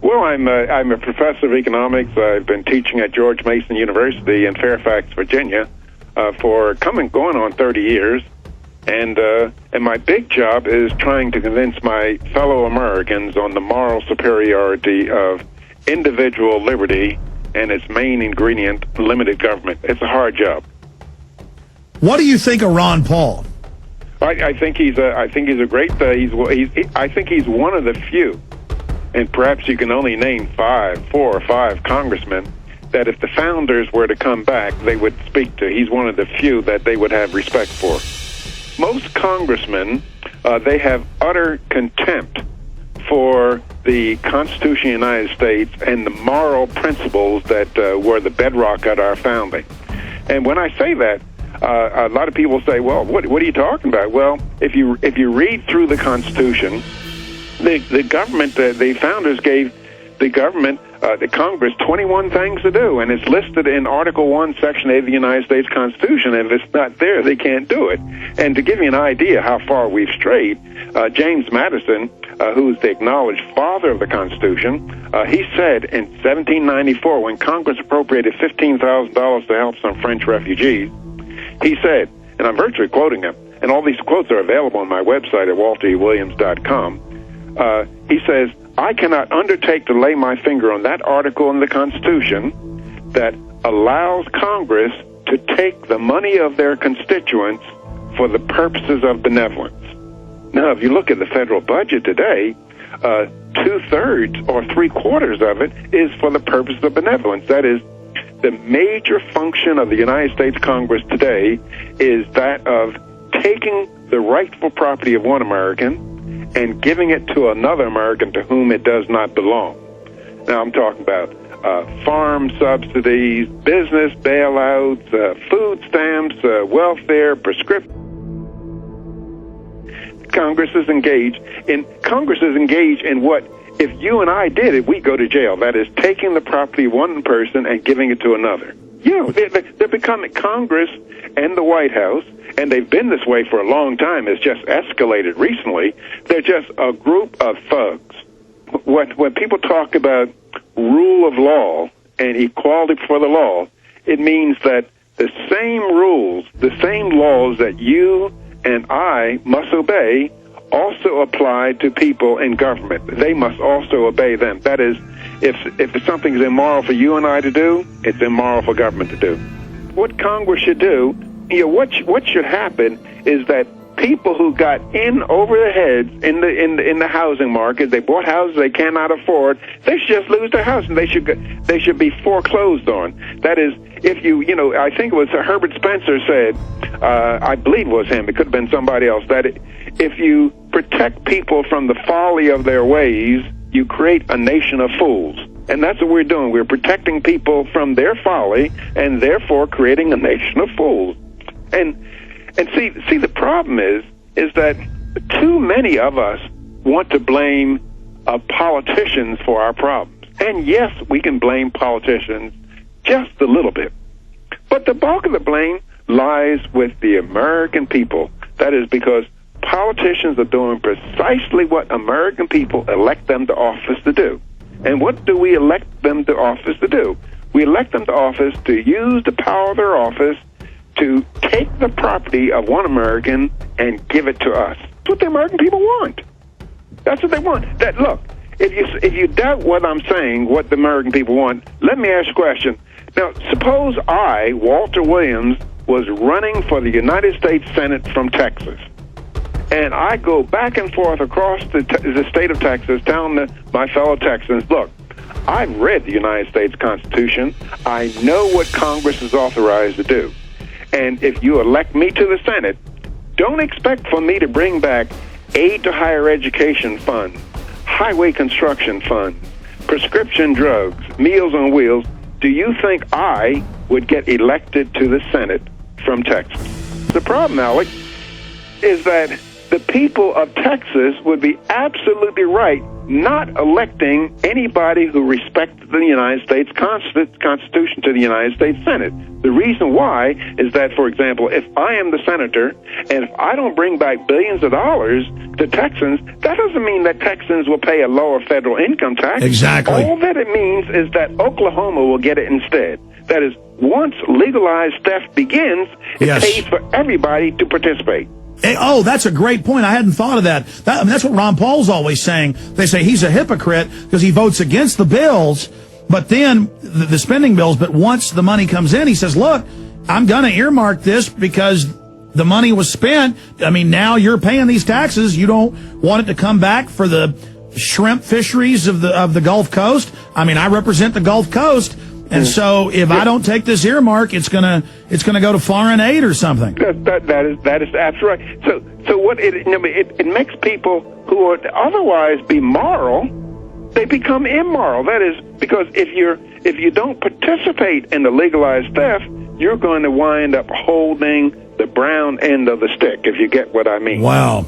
Well, I'm a professor of economics. I've been teaching at George Mason University in Fairfax, Virginia, for going on 30 years. And my big job is trying to convince my fellow Americans on the moral superiority of individual liberty and its main ingredient, limited government. It's a hard job. What do you think of Ron Paul? I think he's a great. I think he's one of the few, and perhaps you can only name 4 or 5 congressmen that if the founders were to come back, they would speak to. He's one of the few that they would have respect for. Most congressmen, they have utter contempt for the Constitution of the United States and the moral principles that were the bedrock at our founding. And when I say that, a lot of people say, well, what are you talking about? Well, if you read through the Constitution, the government, the founders gave the government, the Congress, 21 things to do, and it's listed in Article 1, Section 8 of the United States Constitution, and if it's not there, they can't do it. And to give you an idea how far we've strayed, James Madison, who's the acknowledged father of the Constitution, he said in 1794, when Congress appropriated $15,000 to help some French refugees, he said, and I'm virtually quoting him, and all these quotes are available on my website at walterewilliams.com, he says, I cannot undertake to lay my finger on that article in the Constitution that allows Congress to take the money of their constituents for the purposes of benevolence. Now, if you look at the federal budget today, 2/3 or 3/4 of it is for the purpose of benevolence. That is, the major function of the United States Congress today is that of taking the rightful property of one American and giving it to another American to whom it does not belong. Now, I'm talking about farm subsidies, business bailouts, food stamps, welfare, prescription. Congress is engaged in what, if you and I did it, we go to jail. That is, taking the property of one person and giving it to another. You know, they're becoming Congress and the White House, and they've been this way for a long time. It's just escalated recently. They're just a group of thugs. When people talk about rule of law and equality before the law, it means that the same rules, the same laws that you and I must obey also apply to people in government. They must also obey them. That is, if something is immoral for you and I to do, it's immoral for government to do. What Congress should do, what should happen is that people who got in over their heads in the housing market, they bought houses they cannot afford, they should just lose their house and they should be foreclosed on. That is, if I think it was Herbert Spencer said, I believe it was him, it could have been somebody else, that if you protect people from the folly of their ways, you create a nation of fools. And that's what we're doing. We're protecting people from their folly and therefore creating a nation of fools. And see, the problem is that too many of us want to blame politicians for our problems. And yes, we can blame politicians just a little bit. But the bulk of the blame lies with the American people. That is because politicians are doing precisely what American people elect them to office to do. And what do we elect them to office to do? We elect them to office to use the power of their office to take the property of one American and give it to us. That's what the American people want. That's what they want. Look, if you doubt what I'm saying, what the American people want, let me ask you a question. Now, suppose I, Walter Williams, was running for the United States Senate from Texas, and I go back and forth across the state of Texas telling my fellow Texans, look, I've read the United States Constitution. I know what Congress is authorized to do. And if you elect me to the Senate, don't expect for me to bring back aid to higher education funds, highway construction funds, prescription drugs, Meals on Wheels. Do you think I would get elected to the Senate from Texas? The problem, Alex, is that the people of Texas would be absolutely right not electing anybody who respected the United States Constitution to the United States Senate. The reason why is that, for example, if I am the senator and if I don't bring back billions of dollars to Texans, that doesn't mean that Texans will pay a lower federal income tax. Exactly. All that it means is that Oklahoma will get it instead. That is, once legalized theft begins, it pays for everybody to participate. Oh, that's a great point. I hadn't thought of that. That's what Ron Paul's always saying. They say he's a hypocrite because he votes against the bills, but then the spending bills. But once the money comes in, he says, look, I'm going to earmark this because the money was spent. I mean, now you're paying these taxes. You don't want it to come back for the shrimp fisheries of the Gulf Coast. I mean, I represent the Gulf Coast. And so if I don't take this earmark, it's gonna go to foreign aid or something. That is absolutely right. So what it makes people who would otherwise be moral, they become immoral. That is because if you don't participate in the legalized theft, you're going to wind up holding the brown end of the stick, if you get what I mean. Wow.